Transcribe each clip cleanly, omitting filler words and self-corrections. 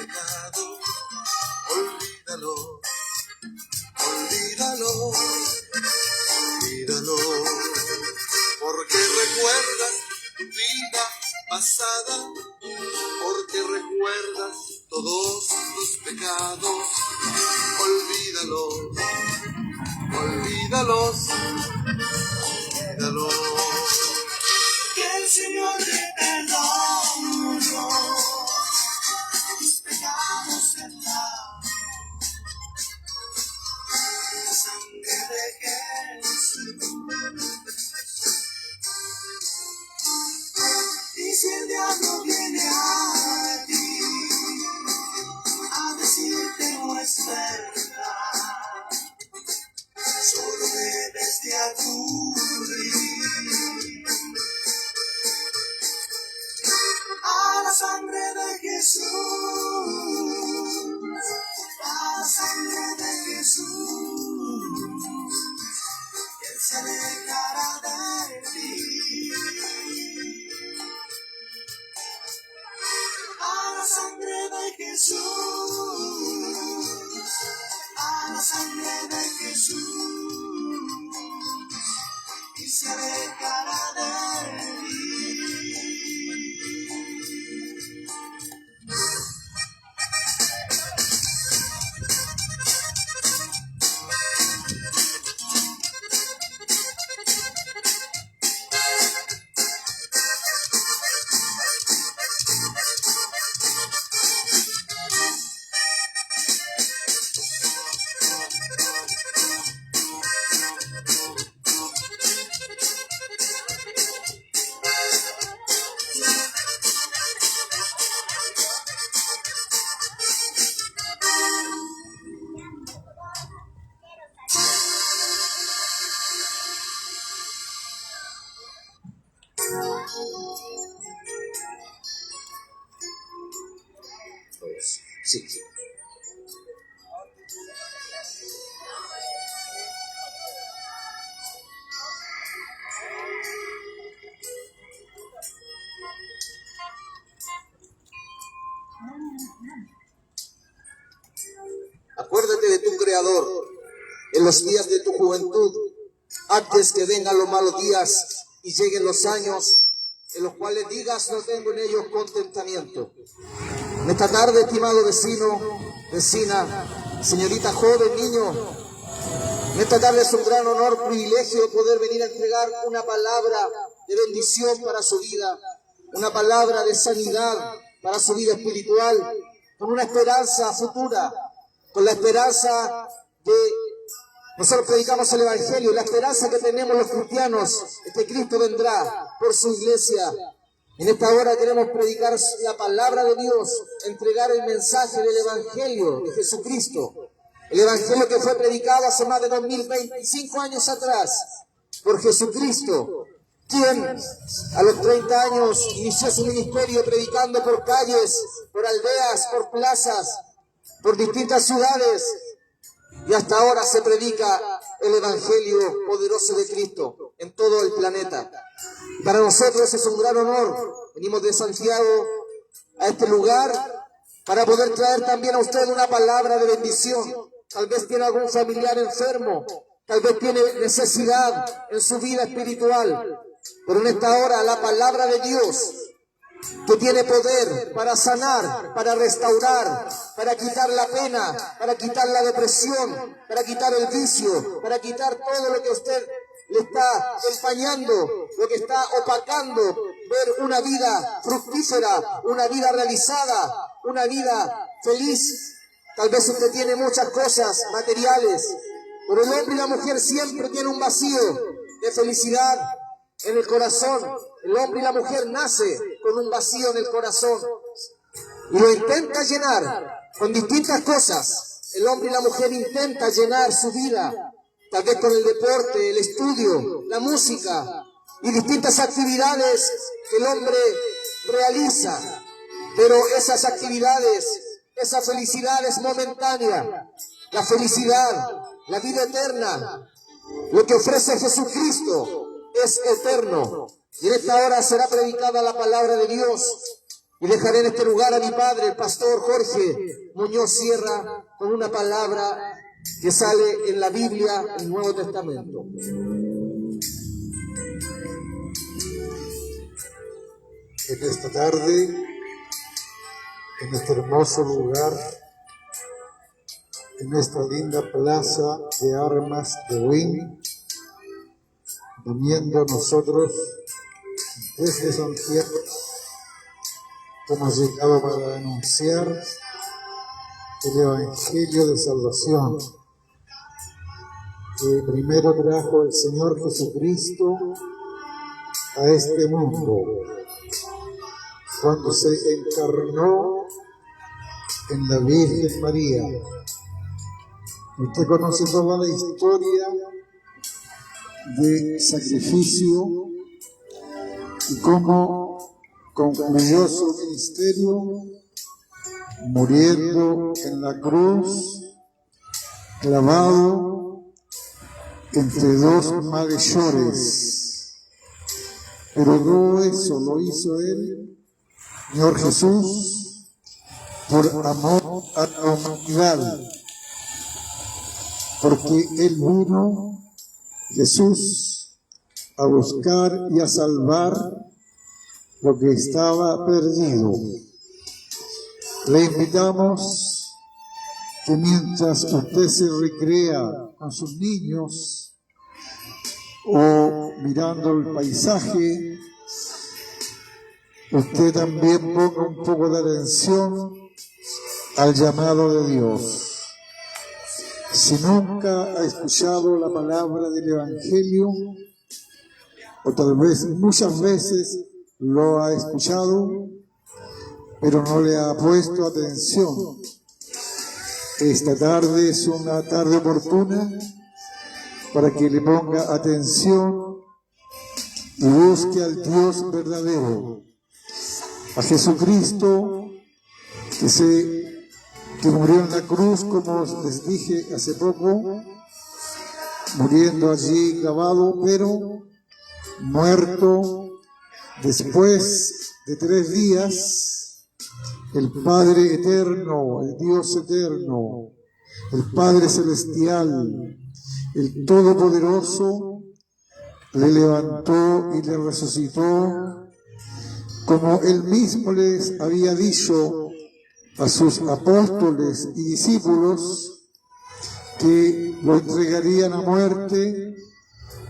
pecados. Olvídalo, olvídalo, olvídalo, porque recuerdas tu vida pasada, porque recuerdas todos tus pecados. Olvídalo, olvídalos, olvídalo. Que el Señor te perdonó tus pecados en la sangre de Jesús. Y si el diablo viene a ti a decirte no es verdad, solo debes de acudir a la sangre de Jesús, a la sangre de Jesús, y Él se alejará de ti. A la sangre de Jesús, a la sangre de Jesús, y se alejará de ti. Sí. Acuérdate de tu Creador en los días de tu juventud, antes que vengan los malos días y lleguen los años en los cuales digas no tengo en ellos contentamiento. En esta tarde, estimado vecino, vecina, señorita joven, niño, en esta tarde es un gran honor, privilegio poder venir a entregar una palabra de bendición para su vida, una palabra de sanidad para su vida espiritual, con una esperanza futura, con la esperanza de... Nosotros predicamos el Evangelio, la esperanza que tenemos los cristianos es que Cristo vendrá por su iglesia. En esta hora queremos predicar la palabra de Dios, entregar el mensaje del Evangelio de Jesucristo. El Evangelio que fue predicado hace más de 2025 años atrás por Jesucristo, quien a los 30 años inició su ministerio predicando por calles, por aldeas, por plazas, por distintas ciudades. Y hasta ahora se predica el Evangelio poderoso de Cristo en todo el planeta. Para nosotros es un gran honor. Venimos de Santiago a este lugar para poder traer también a usted una palabra de bendición. Tal vez tiene algún familiar enfermo, tal vez tiene necesidad en su vida espiritual. Pero en esta hora la palabra de Dios, que tiene poder para sanar, para restaurar, para quitar la pena, para quitar la depresión, para quitar el vicio, para quitar todo lo que a usted le está empañando, lo que está opacando, ver una vida fructífera, una vida realizada, una vida feliz. Tal vez usted tiene muchas cosas materiales, pero el hombre y la mujer siempre tienen un vacío de felicidad en el corazón. El hombre y la mujer nace con un vacío en el corazón y lo intenta llenar con distintas cosas. El hombre y la mujer intenta llenar su vida, tal vez con el deporte, el estudio, la música y distintas actividades que el hombre realiza. Pero esas actividades, esa felicidad es momentánea. La felicidad, la vida eterna, lo que ofrece Jesucristo es eterno. Y en esta hora será predicada la palabra de Dios. Y dejaré en este lugar a mi padre, el pastor Jorge Muñoz Sierra, con una palabra que sale en la Biblia, en el Nuevo Testamento. En esta tarde, en este hermoso lugar, en esta linda plaza de armas de Huín, viniendo nosotros desde Santiago, hemos llegado para anunciar el Evangelio de Salvación que primero trajo el Señor Jesucristo a este mundo, cuando se encarnó en la Virgen María. Usted conoce toda la historia de sacrificio y cómo concluyó su ministerio muriendo en la cruz, clavado entre dos malhechores. Pero no eso lo hizo él, Señor Jesús, por amor a la humanidad, porque él vino, Jesús, a buscar y a salvar lo que estaba perdido. Le invitamos que mientras usted se recrea con sus niños o mirando el paisaje, usted también ponga un poco de atención al llamado de Dios. Si nunca ha escuchado la palabra del Evangelio, o tal vez muchas veces lo ha escuchado, pero no le ha puesto atención, esta tarde es una tarde oportuna para que le ponga atención y busque al Dios verdadero, a Jesucristo que murió en la cruz, como les dije hace poco, muriendo allí clavado, pero muerto después de 3 días. El Padre eterno, el Dios eterno, el Padre celestial, el Todopoderoso, le levantó y le resucitó, como él mismo les había dicho a sus apóstoles y discípulos, que lo entregarían a muerte,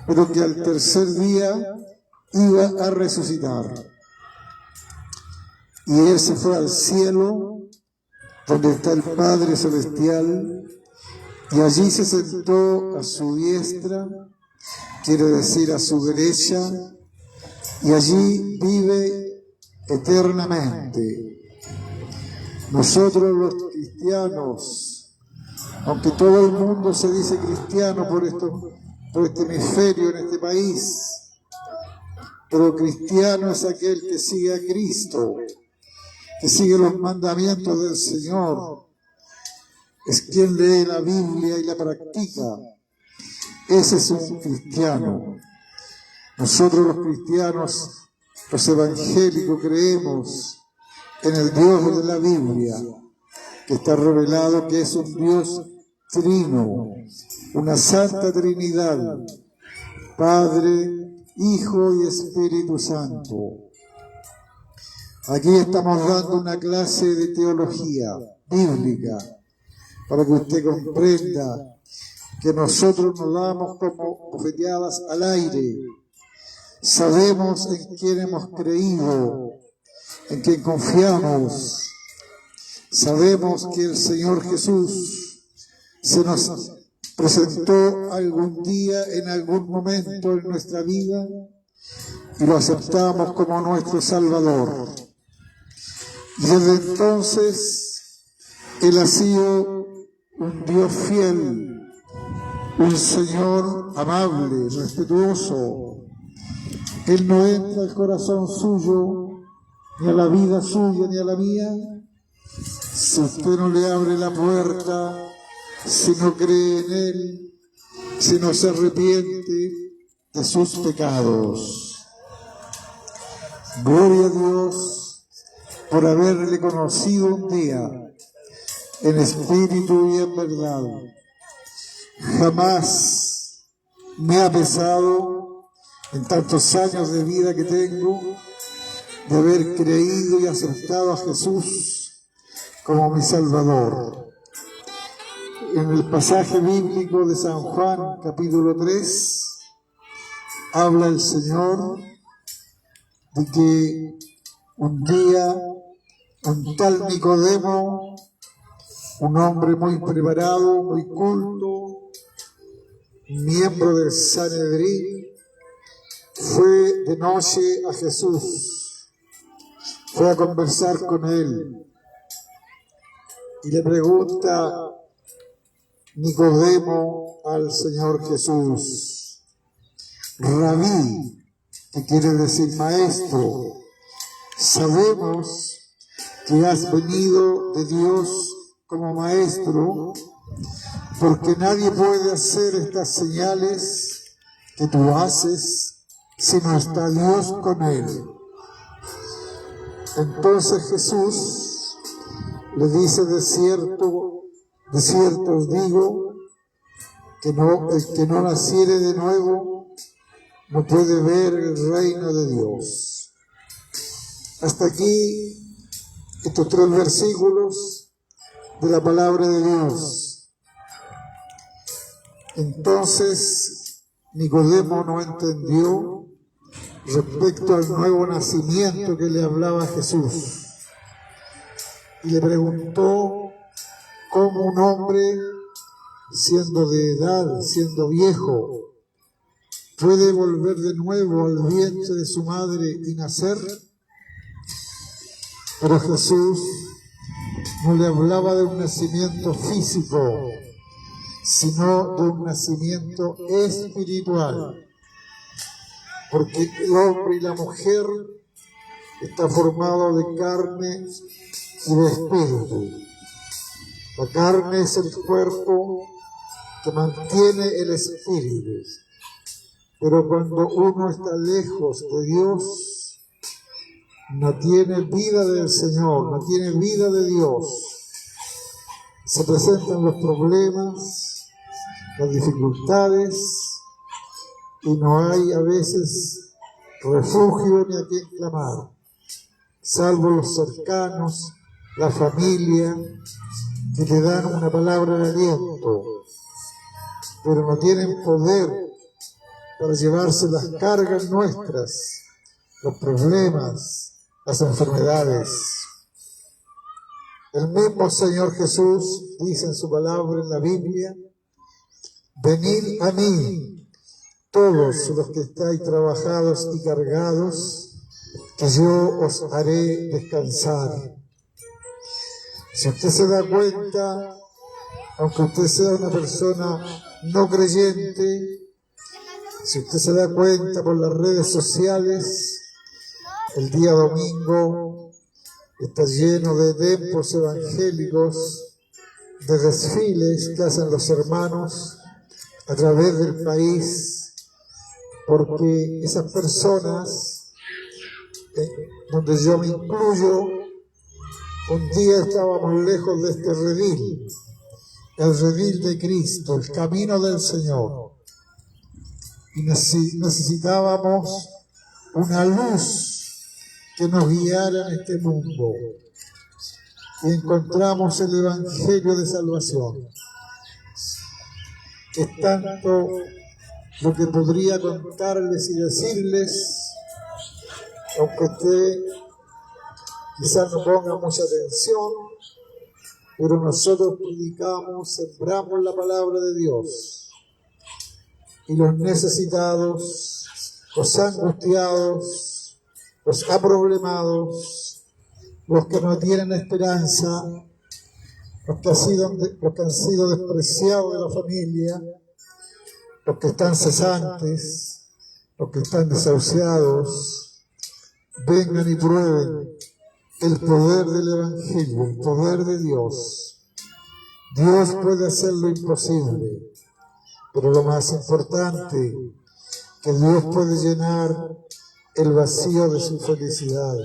pero que al tercer día iba a resucitar. Y él se fue al cielo, donde está el Padre celestial, y allí se sentó a su diestra, quiere decir a su derecha, y allí vive eternamente. Nosotros los cristianos, aunque todo el mundo se dice cristiano por este hemisferio, en este país, pero cristiano es aquel que sigue a Cristo, que sigue los mandamientos del Señor, es quien lee la Biblia y la practica. Ese es un cristiano. Nosotros los cristianos, los evangélicos, creemos en el Dios de la Biblia, que está revelado que es un Dios trino, una santa Trinidad, Padre, Hijo y Espíritu Santo. Aquí estamos dando una clase de teología bíblica para que usted comprenda que nosotros nos damos como bofeteadas al aire. Sabemos en quién hemos creído, en quién confiamos. Sabemos que el Señor Jesús se nos presentó algún día, en algún momento en nuestra vida, y lo aceptamos como nuestro Salvador. Y desde entonces, Él ha sido un Dios fiel, un Señor amable, respetuoso. Él no entra al corazón suyo, ni a la vida suya, ni a la mía, si usted no le abre la puerta, si no cree en Él, si no se arrepiente de sus pecados. Gloria a Dios, por haberle conocido un día en espíritu y en verdad. Jamás me ha pesado en tantos años de vida que tengo de haber creído y aceptado a Jesús como mi Salvador. En el pasaje bíblico de San Juan, capítulo 3, habla el Señor de que un día un tal Nicodemo, un hombre muy preparado, muy culto, miembro del Sanedrín, fue de noche a Jesús, fue a conversar con él y le pregunta Nicodemo al Señor Jesús: Rabí, que quiere decir maestro, sabemos que has venido de Dios como maestro, porque nadie puede hacer estas señales que tú haces si no está Dios con él. Entonces Jesús le dice: de cierto os digo, que el que no naciere de nuevo no puede ver el reino de Dios. Hasta aquí estos 3 versículos de la palabra de Dios. Entonces Nicodemo no entendió respecto al nuevo nacimiento que le hablaba Jesús y le preguntó cómo un hombre, siendo de edad, siendo viejo, puede volver de nuevo al vientre de su madre y nacer. Pero Jesús no le hablaba de un nacimiento físico, sino de un nacimiento espiritual, porque el hombre y la mujer están formados de carne y de espíritu. La carne es el cuerpo que mantiene el espíritu, pero cuando uno está lejos de Dios, no tiene vida del Señor, no tiene vida de Dios. Se presentan los problemas, las dificultades, y no hay a veces refugio ni a quien clamar, salvo los cercanos, la familia, que te dan una palabra de aliento, pero no tienen poder para llevarse las cargas nuestras, los problemas, las enfermedades. El mismo Señor Jesús dice en su palabra en la Biblia: venid a mí, todos los que estáis trabajados y cargados, que yo os haré descansar. Si usted se da cuenta, aunque usted sea una persona no creyente, si usted se da cuenta por las redes sociales, el día domingo está lleno de templos evangélicos, de desfiles que hacen los hermanos a través del país, porque esas personas, donde yo me incluyo, un día estábamos lejos de este redil, el redil de Cristo, el camino del Señor, y necesitábamos una luz que nos guiara en este mundo. Y encontramos el Evangelio de Salvación. Es tanto lo que podría contarles y decirles, aunque usted quizás no ponga mucha atención, pero nosotros predicamos, sembramos la palabra de Dios. Y los necesitados, los angustiados, los aproblemados, los que no tienen esperanza, los que han sido despreciados de la familia, los que están cesantes, los que están desahuciados, vengan y prueben el poder del Evangelio, el poder de Dios. Dios puede hacer lo imposible, pero lo más importante, que Dios puede llenar el vacío de su felicidad.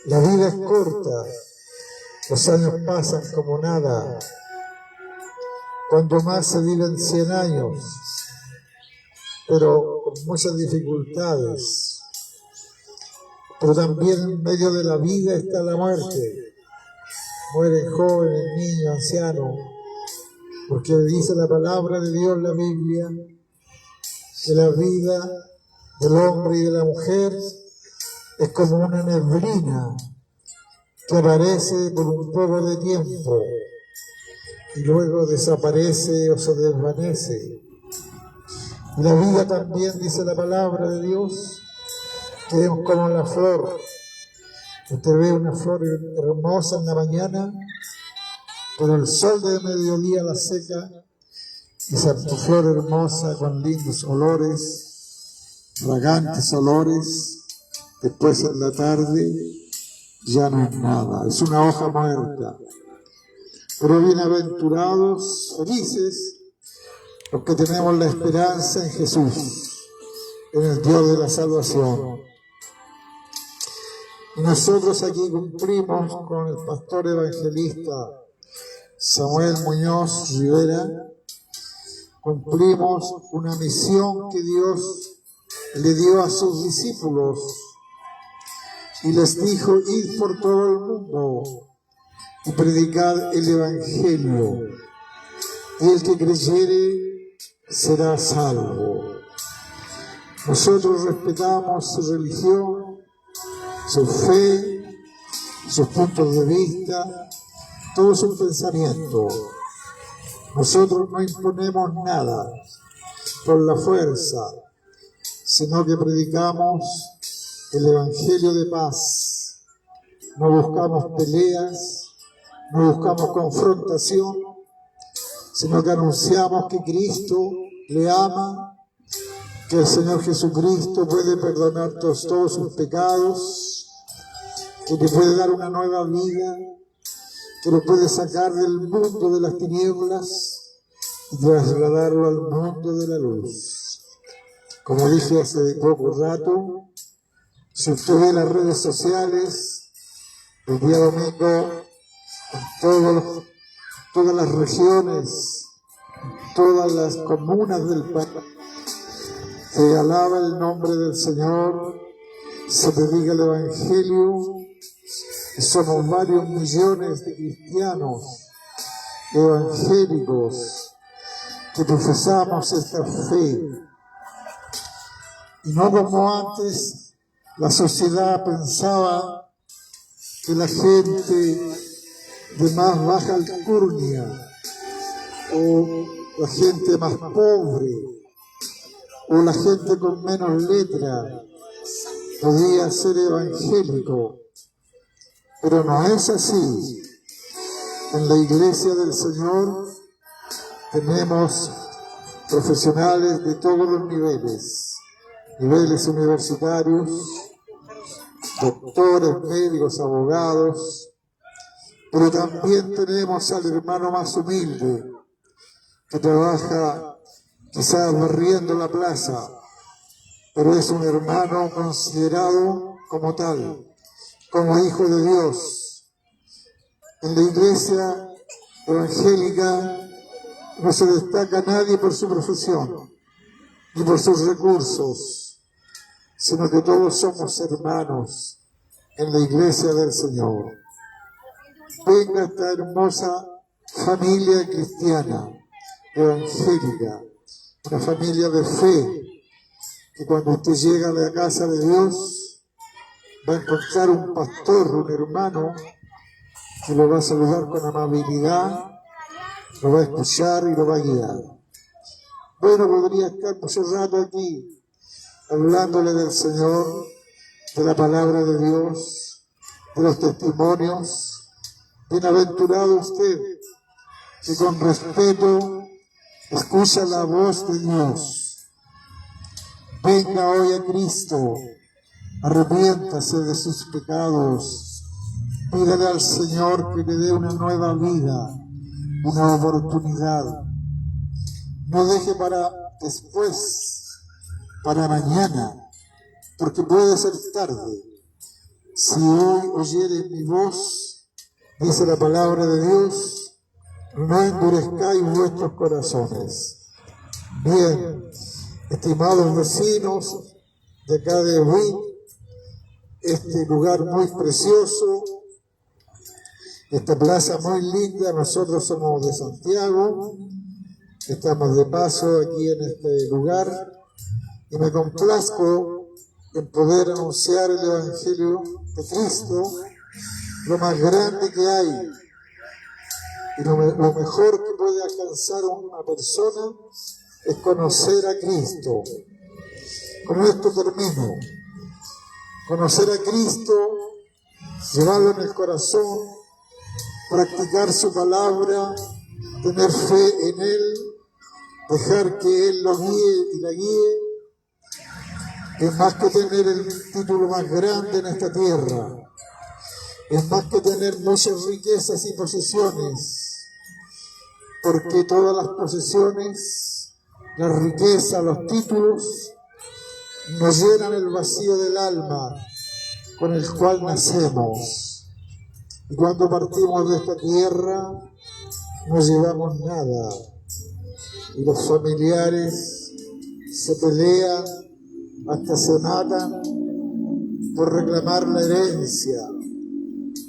La vida es corta, los años pasan como nada. Cuando más se viven 100 años, pero con muchas dificultades. Pero también en medio de la vida está la muerte. Mueren jóvenes, niños, ancianos, porque dice la palabra de Dios en la Biblia que la vida del hombre y de la mujer es como una neblina que aparece por un poco de tiempo y luego desaparece o se desvanece. Y la vida también, dice la palabra de Dios, que es como la flor. Usted ve una flor hermosa en la mañana, pero el sol de mediodía la seca y esa flor hermosa con lindos olores, fragantes olores, después en la tarde ya no es nada, es una hoja muerta. Pero bienaventurados, felices, los que tenemos la esperanza en Jesús, en el Dios de la salvación. Y nosotros aquí cumplimos con el pastor evangelista Samuel Muñoz Rivera, cumplimos una misión que Dios le dio a sus discípulos y les dijo: id por todo el mundo y predicad el evangelio, y el que creyere será salvo. Nosotros respetamos su religión, su fe, sus puntos de vista, todo su pensamiento. Nosotros no imponemos nada por la fuerza, sino que predicamos el evangelio de paz. No buscamos peleas, no buscamos confrontación, sino que anunciamos que Cristo le ama, que el Señor Jesucristo puede perdonar todos sus pecados, que le puede dar una nueva vida, que lo puede sacar del mundo de las tinieblas y trasladarlo al mundo de la luz. Como dije hace poco rato, si usted ve las redes sociales, el día domingo, en todas las regiones, todas las comunas del país, se alaba el nombre del Señor, se predica el Evangelio, y somos varios millones de cristianos evangélicos que profesamos esta fe. Y no como antes la sociedad pensaba que la gente de más baja alcurnia o la gente más pobre o la gente con menos letra podía ser evangélico, pero no es así. En la iglesia del Señor tenemos profesionales de todos los niveles universitarios, doctores, médicos, abogados, pero también tenemos al hermano más humilde que trabaja quizás barriendo la plaza, pero es un hermano considerado como tal, como hijo de Dios. En la iglesia evangélica no se destaca nadie por su profesión ni por sus recursos, sino que todos somos hermanos en la iglesia del Señor. Venga esta hermosa familia cristiana, evangélica, una familia de fe, que cuando usted llega a la casa de Dios va a encontrar un pastor, un hermano, que lo va a saludar con amabilidad, lo va a escuchar y lo va a guiar. Bueno, podría estar mucho rato aquí hablándole del Señor, de la palabra de Dios, de los testimonios. Bienaventurado usted que con respeto escucha la voz de Dios. Venga hoy a Cristo, arrepiéntase de sus pecados, pídale al Señor que le dé una nueva vida, una oportunidad. No deje para después, para mañana, porque puede ser tarde. Si hoy oyeres mi voz, dice la palabra de Dios, no endurezcáis vuestros corazones. Bien, estimados vecinos de acá de Huin, este lugar muy precioso, esta plaza muy linda, nosotros somos de Santiago, estamos de paso aquí en este lugar y me complazco en poder anunciar el Evangelio de Cristo, lo más grande que hay y lo mejor que puede alcanzar una persona es conocer a Cristo. Con esto termino. Conocer a Cristo, llevarlo en el corazón, practicar su palabra, tener fe en Él, dejar que Él lo guíe y la guíe, es más que tener el título más grande en esta tierra, es más que tener muchas riquezas y posesiones, porque todas las posesiones, la riqueza, los títulos, nos llenan el vacío del alma con el cual nacemos. Y cuando partimos de esta tierra, no llevamos nada. Y los familiares se pelean, hasta se matan por reclamar la herencia,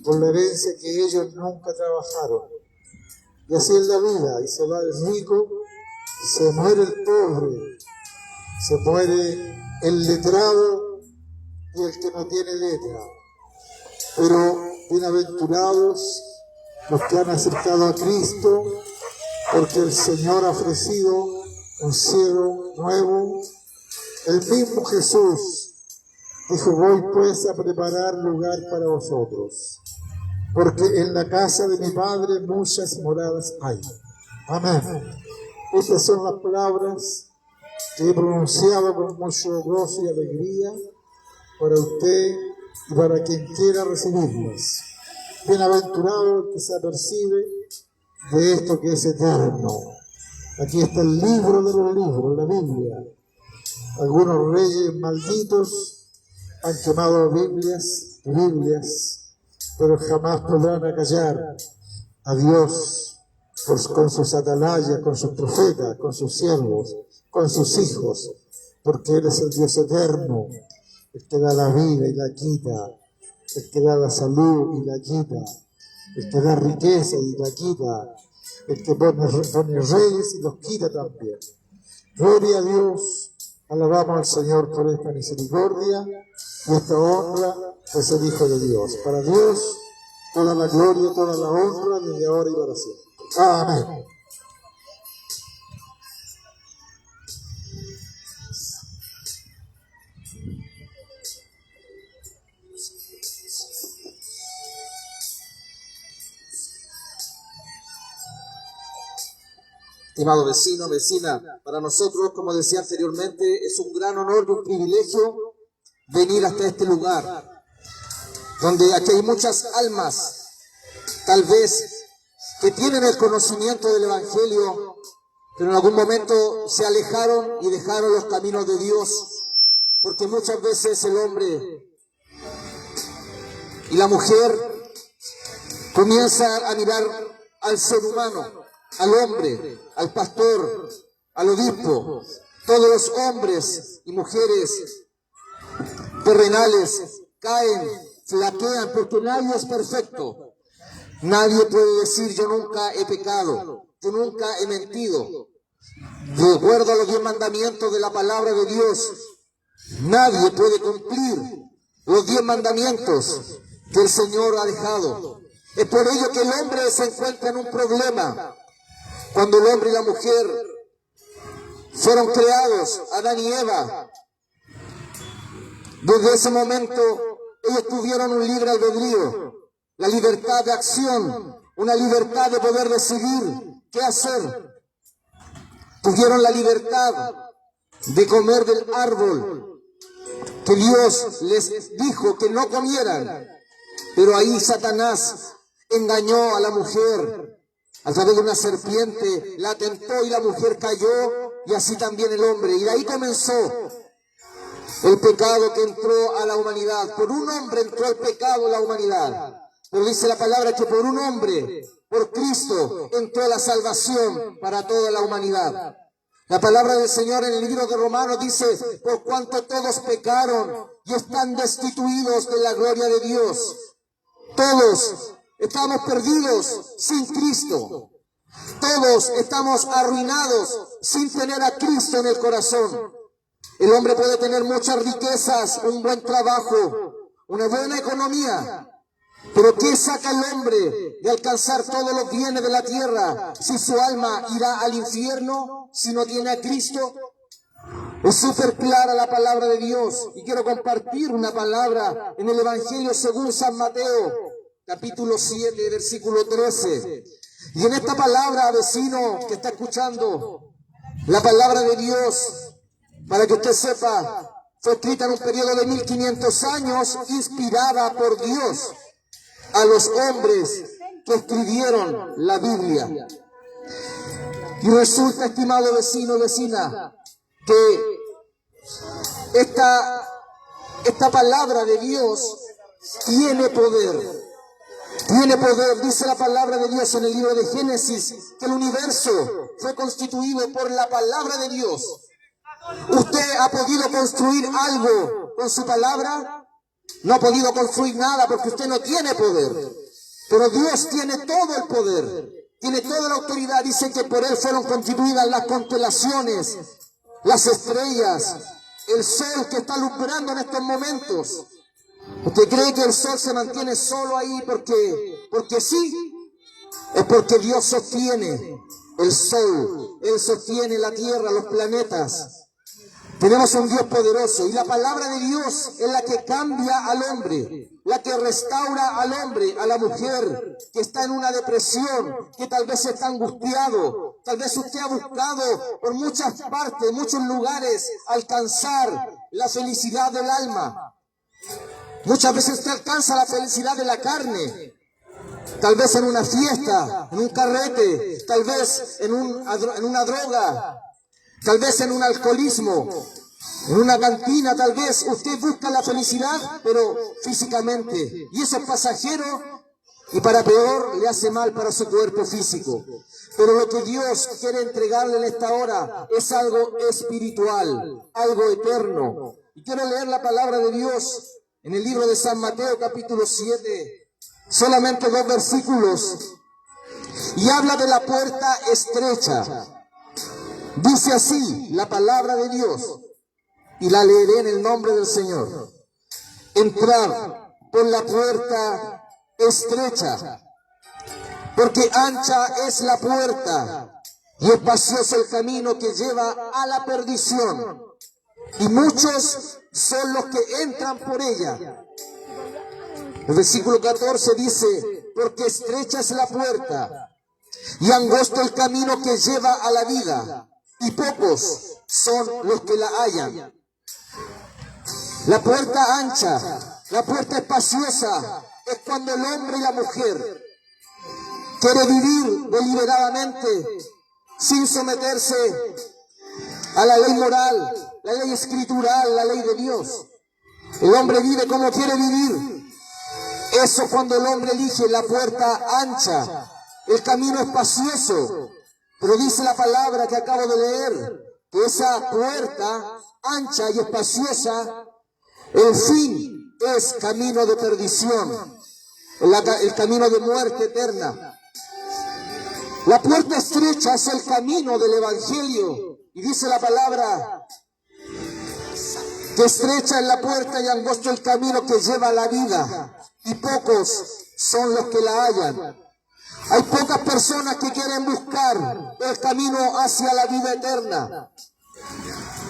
por la herencia que ellos nunca trabajaron. Y así es la vida, y se va el rico, y se muere el pobre, se muere el letrado y el que no tiene letra. Pero bienaventurados los que han aceptado a Cristo, porque el Señor ha ofrecido un cielo nuevo. El mismo Jesús dijo: voy pues a preparar lugar para vosotros, porque en la casa de mi Padre muchas moradas hay. Amén. Estas son las palabras que he pronunciado con mucho gozo y alegría para usted y para quien quiera recibirlas. Bienaventurado el que se apercibe de esto que es eterno. Aquí está el libro de los libros, la Biblia. Algunos reyes malditos han quemado Biblias y Biblias, pero jamás podrán acallar a Dios con sus atalayas, con sus profetas, con sus siervos, con sus hijos, porque Él es el Dios eterno, el que da la vida y la quita, el que da la salud y la quita, el que da riqueza y la quita, el que pone reyes y los quita también. Gloria a Dios, alabamos al Señor por esta misericordia y esta honra, pues el Hijo de Dios. Para Dios, toda la gloria, toda la honra, desde ahora y para siempre. Amén. Estimado vecino, vecina, para nosotros, como decía anteriormente, es un gran honor y un privilegio venir hasta este lugar, donde aquí hay muchas almas, tal vez, que tienen el conocimiento del Evangelio, pero en algún momento se alejaron y dejaron los caminos de Dios, porque muchas veces el hombre y la mujer comienzan a mirar al ser humano, al hombre, al pastor, al obispo, todos los hombres y mujeres terrenales caen, flaquean, porque nadie es perfecto. Nadie puede decir: yo nunca he pecado, yo nunca he mentido. De acuerdo a los 10 mandamientos de la palabra de Dios, nadie puede cumplir los 10 mandamientos que el Señor ha dejado. Es por ello que el hombre se encuentra en un problema. Cuando el hombre y la mujer fueron creados, Adán y Eva, desde ese momento ellos tuvieron un libre albedrío, la libertad de acción, una libertad de poder decidir qué hacer. Tuvieron la libertad de comer del árbol que Dios les dijo que no comieran, pero ahí Satanás engañó a la mujer. A través de una serpiente la tentó y la mujer cayó, y así también el hombre. Y de ahí comenzó El pecado que entró a la humanidad. Por un hombre entró el pecado a la humanidad. Pero dice la palabra que por un hombre, por Cristo, entró la salvación para toda la humanidad. La palabra del Señor en el libro de Romanos dice, por cuanto todos pecaron y están destituidos de la gloria de Dios. Todos estamos perdidos sin Cristo. Todos estamos arruinados sin tener a Cristo en el corazón. El hombre puede tener muchas riquezas, un buen trabajo, una buena economía. Pero ¿qué saca el hombre de alcanzar todos los bienes de la tierra si su alma irá al infierno si no tiene a Cristo? Es súper clara la palabra de Dios y quiero compartir una palabra en el Evangelio según San Mateo, capítulo 7, versículo 13. Y en esta palabra, vecino que está escuchando, la palabra de Dios, para que usted sepa, fue escrita en un periodo de 1500 años, inspirada por Dios a los hombres que escribieron la Biblia. Y resulta, estimado vecino, vecina, que esta palabra de Dios tiene poder. Tiene poder, dice la palabra de Dios en el libro de Génesis, que el universo fue constituido por la palabra de Dios. ¿Usted ha podido construir algo con su palabra? No ha podido construir nada porque usted no tiene poder. Pero Dios tiene todo el poder, tiene toda la autoridad. Dice que por Él fueron constituidas las constelaciones, las estrellas, el sol que está alumbrando en estos momentos. ¿Usted cree que el sol se mantiene solo ahí porque sí? Es porque Dios sostiene el sol, Él sostiene la tierra, los planetas. Tenemos un Dios poderoso y la palabra de Dios es la que cambia al hombre, la que restaura al hombre, a la mujer que está en una depresión, que tal vez está angustiado. Tal vez usted ha buscado por muchas partes, muchos lugares, alcanzar la felicidad del alma. Muchas veces usted alcanza la felicidad de la carne, tal vez en una fiesta, en un carrete, tal vez en una droga, tal vez en un alcoholismo, en una cantina. Tal vez usted busca la felicidad, pero físicamente, y eso es pasajero y para peor le hace mal para su cuerpo físico. Pero lo que Dios quiere entregarle en esta hora es algo espiritual, algo eterno. Y quiero leer la palabra de Dios en el libro de San Mateo, capítulo 7, solamente 2 versículos, y habla de la puerta estrecha. Dice así la palabra de Dios, y la leeré en el nombre del Señor. Entrad por la puerta estrecha, porque ancha es la puerta, y espacioso el camino que lleva a la perdición, y muchos son los que entran por ella. El versículo 14 dice, porque estrecha es la puerta, y angosto el camino que lleva a la vida, y pocos son los que la hallan. La puerta ancha, la puerta espaciosa, es cuando el hombre y la mujer quiere vivir deliberadamente, sin someterse a la ley moral, la ley escritural, la ley de Dios. El hombre vive como quiere vivir. Eso cuando el hombre elige la puerta ancha, el camino espacioso. Pero dice la palabra que acabo de leer, que esa puerta ancha y espaciosa, el fin es camino de perdición, el camino de muerte eterna. La puerta estrecha es el camino del Evangelio. Y dice la palabra que estrecha es la puerta y angosto el camino que lleva a la vida, y pocos son los que la hallan. Hay pocas personas que quieren buscar el camino hacia la vida eterna.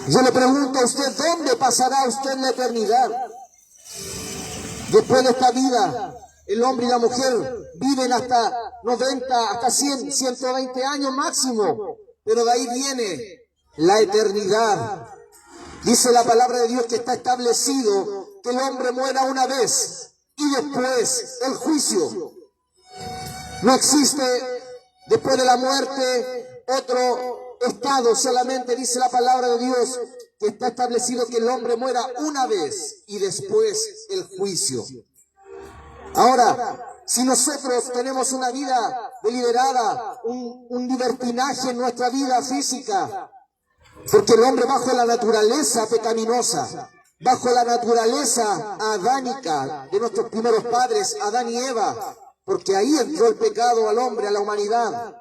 Yo le pregunto a usted, ¿dónde pasará usted en la eternidad? Después de esta vida, el hombre y la mujer viven hasta 90, hasta 100, 120 años máximo, pero de ahí viene la eternidad. Dice la palabra de Dios que está establecido que el hombre muera una vez y después el juicio. No existe después de la muerte otro estado, solamente dice la palabra de Dios que está establecido que el hombre muera una vez y después el juicio. Ahora, si nosotros tenemos una vida deliberada, un libertinaje en nuestra vida física, porque el hombre bajo la naturaleza pecaminosa, bajo la naturaleza adánica de nuestros primeros padres, Adán y Eva, porque ahí entró el pecado al hombre, a la humanidad.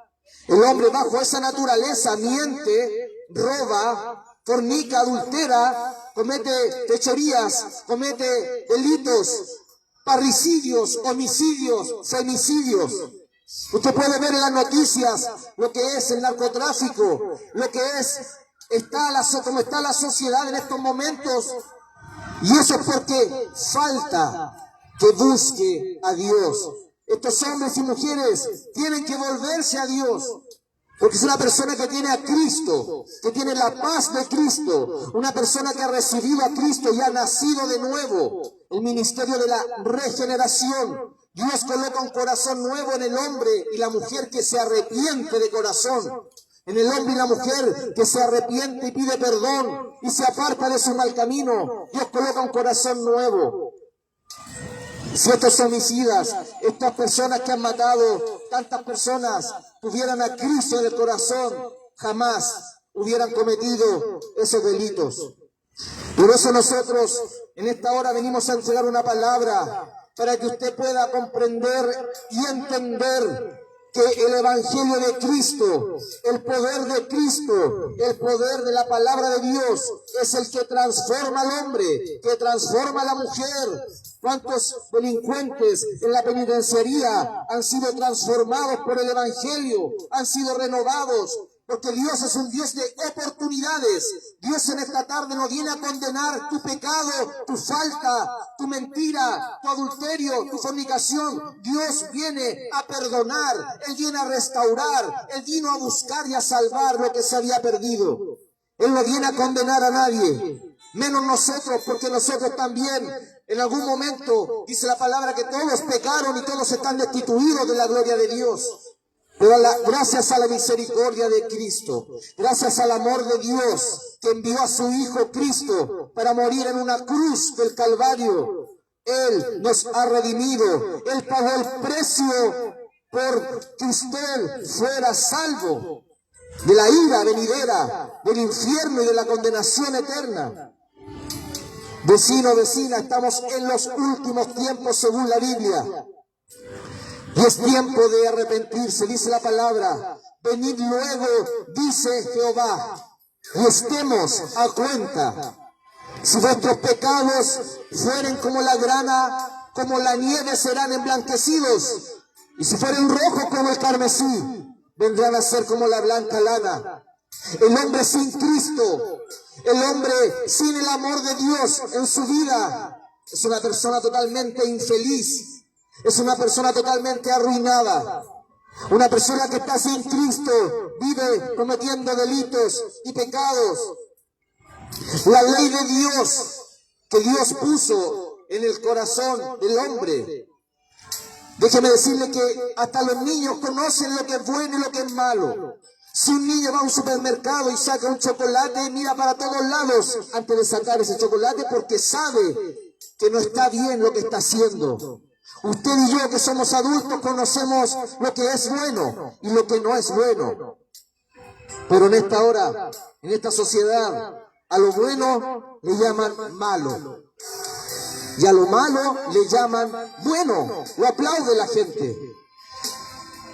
El hombre bajo esa naturaleza miente, roba, fornica, adultera, comete fechorías, comete delitos, parricidios, homicidios, femicidios. Usted puede ver en las noticias lo que es el narcotráfico, lo que es cómo está la sociedad en estos momentos. Y eso es porque falta que busque a Dios. Estos hombres y mujeres tienen que volverse a Dios. Porque es una persona que tiene a Cristo, que tiene la paz de Cristo, una persona que ha recibido a Cristo y ha nacido de nuevo. El ministerio de la regeneración. Dios coloca un corazón nuevo en el hombre y la mujer que se arrepiente de corazón. En el hombre y la mujer que se arrepiente y pide perdón y se aparta de su mal camino. Dios coloca un corazón nuevo. Si estos homicidas, estas personas que han matado tantas personas, tuvieran a Cristo en el corazón, jamás hubieran cometido esos delitos. Por eso nosotros en esta hora venimos a entregar una palabra para que usted pueda comprender y entender que el Evangelio de Cristo, el poder de Cristo, el poder de la palabra de Dios es el que transforma al hombre, que transforma a la mujer. ¿Cuántos delincuentes en la penitenciaría han sido transformados por el Evangelio? Han sido renovados. Porque Dios es un Dios de oportunidades. Dios en esta tarde no viene a condenar tu pecado, tu falta, tu mentira, tu adulterio, tu fornicación. Dios viene a perdonar, Él viene a restaurar, Él vino a buscar y a salvar lo que se había perdido. Él no viene a condenar a nadie, menos nosotros, porque nosotros también en algún momento, dice la palabra, que todos pecaron y todos están destituidos de la gloria de Dios. Pero gracias a la misericordia de Cristo, gracias al amor de Dios que envió a su Hijo Cristo para morir en una cruz del Calvario, Él nos ha redimido. Él pagó el precio por que usted fuera salvo de la ira venidera, del infierno y de la condenación eterna. Vecino, vecina, estamos en los últimos tiempos según la Biblia. Y es tiempo de arrepentirse, dice la palabra. Venid luego, dice Jehová, y estemos a cuenta. Si vuestros pecados fueren como la grana, como la nieve serán emblanquecidos. Y si fueren rojos como el carmesí, vendrán a ser como la blanca lana. El hombre sin Cristo, el hombre sin el amor de Dios en su vida, es una persona totalmente infeliz. Es una persona totalmente arruinada. Una persona que está sin Cristo vive cometiendo delitos y pecados. La ley de Dios que Dios puso en el corazón del hombre. Déjeme decirle que hasta los niños conocen lo que es bueno y lo que es malo. Si un niño va a un supermercado y saca un chocolate, mira para todos lados antes de sacar ese chocolate porque sabe que no está bien lo que está haciendo. Usted y yo que somos adultos conocemos lo que es bueno y lo que no es bueno. Pero en esta hora, en esta sociedad, a lo bueno le llaman malo. Y a lo malo le llaman bueno. Lo aplaude la gente.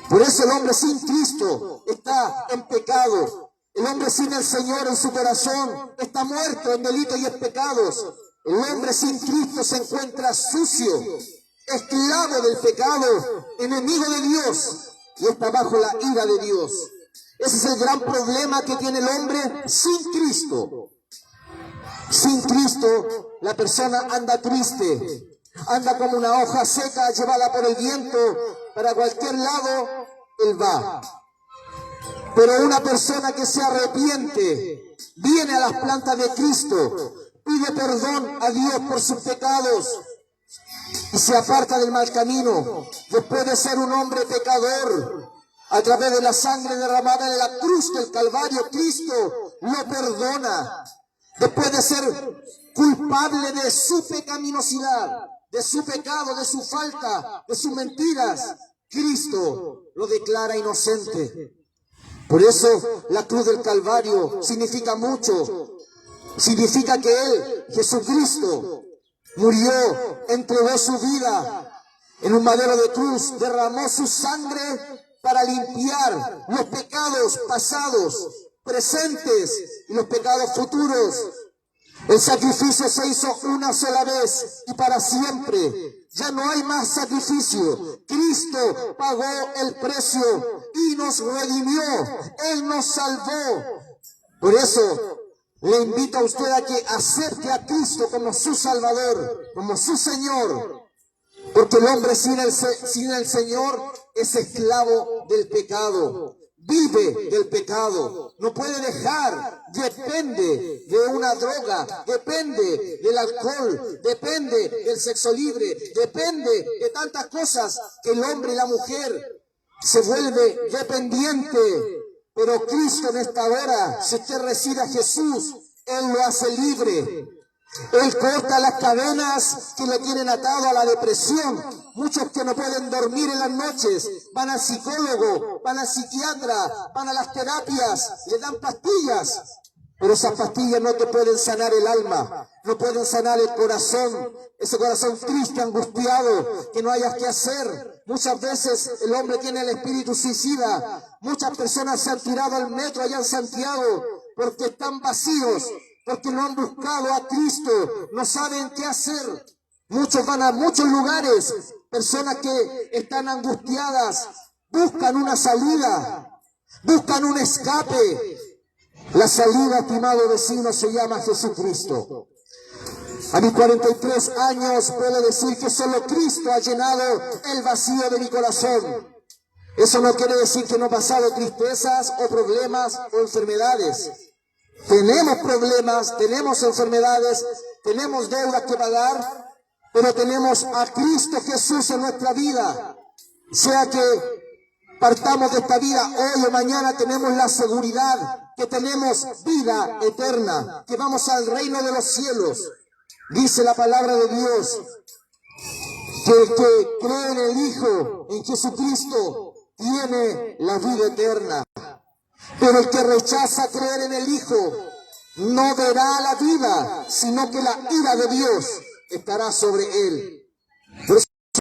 Por eso el hombre sin Cristo está en pecado. El hombre sin el Señor en su corazón está muerto en delitos y en pecados. El hombre sin Cristo se encuentra sucio, esclavo del pecado, enemigo de Dios, y está bajo la ira de Dios. Ese es el gran problema que tiene el hombre sin Cristo. Sin Cristo, la persona anda triste, anda como una hoja seca llevada por el viento, para cualquier lado él va. Pero una persona que se arrepiente, viene a las plantas de Cristo, pide perdón a Dios por sus pecados, y se aparta del mal camino. Después de ser un hombre pecador, a través de la sangre derramada en la cruz del Calvario, Cristo lo perdona. después de ser culpable de su pecaminosidad, de su pecado, de su falta, de sus mentiras, Cristo lo declara inocente. Por eso la cruz del Calvario significa mucho. Significa que Él, Jesucristo, murió, entregó su vida en un madero de cruz, derramó su sangre para limpiar los pecados pasados, presentes y los pecados futuros. El sacrificio se hizo una sola vez y para siempre. Ya no hay más sacrificio. Cristo pagó el precio y nos redimió. Él nos salvó. Por eso le invito a usted a que acepte a Cristo como su Salvador, como su Señor. Porque el hombre sin el Señor es esclavo del pecado. Vive del pecado, no puede dejar, depende de una droga, depende del alcohol, depende del sexo libre, depende de tantas cosas que el hombre y la mujer se vuelve dependiente. Pero Cristo en esta hora, si usted recibe a Jesús, Él lo hace libre. Él corta las cadenas que le tienen atado a la depresión. Muchos que no pueden dormir en las noches van al psicólogo, van al psiquiatra, van a las terapias, le dan pastillas. Pero esas pastillas no te pueden sanar el alma, no pueden sanar el corazón, ese corazón triste, angustiado, que no hayas que hacer. Muchas veces el hombre tiene el espíritu suicida. Muchas personas se han tirado al metro allá en Santiago porque están vacíos, porque no han buscado a Cristo, no saben qué hacer. Muchos van a muchos lugares, personas que están angustiadas, buscan una salida, buscan un escape. La salida, estimado vecino, se llama Jesucristo. A mis 43 años puedo decir que solo Cristo ha llenado el vacío de mi corazón. Eso no quiere decir que no he pasado tristezas o problemas o enfermedades. Tenemos problemas, tenemos enfermedades, tenemos deudas que pagar, pero tenemos a Cristo Jesús en nuestra vida. Sea que partamos de esta vida hoy o mañana, tenemos la seguridad que tenemos vida eterna, que vamos al reino de los cielos. Dice la palabra de Dios que el que cree en el Hijo, en Jesucristo, tiene la vida eterna. Pero el que rechaza creer en el Hijo no verá la vida, sino que la ira de Dios estará sobre él.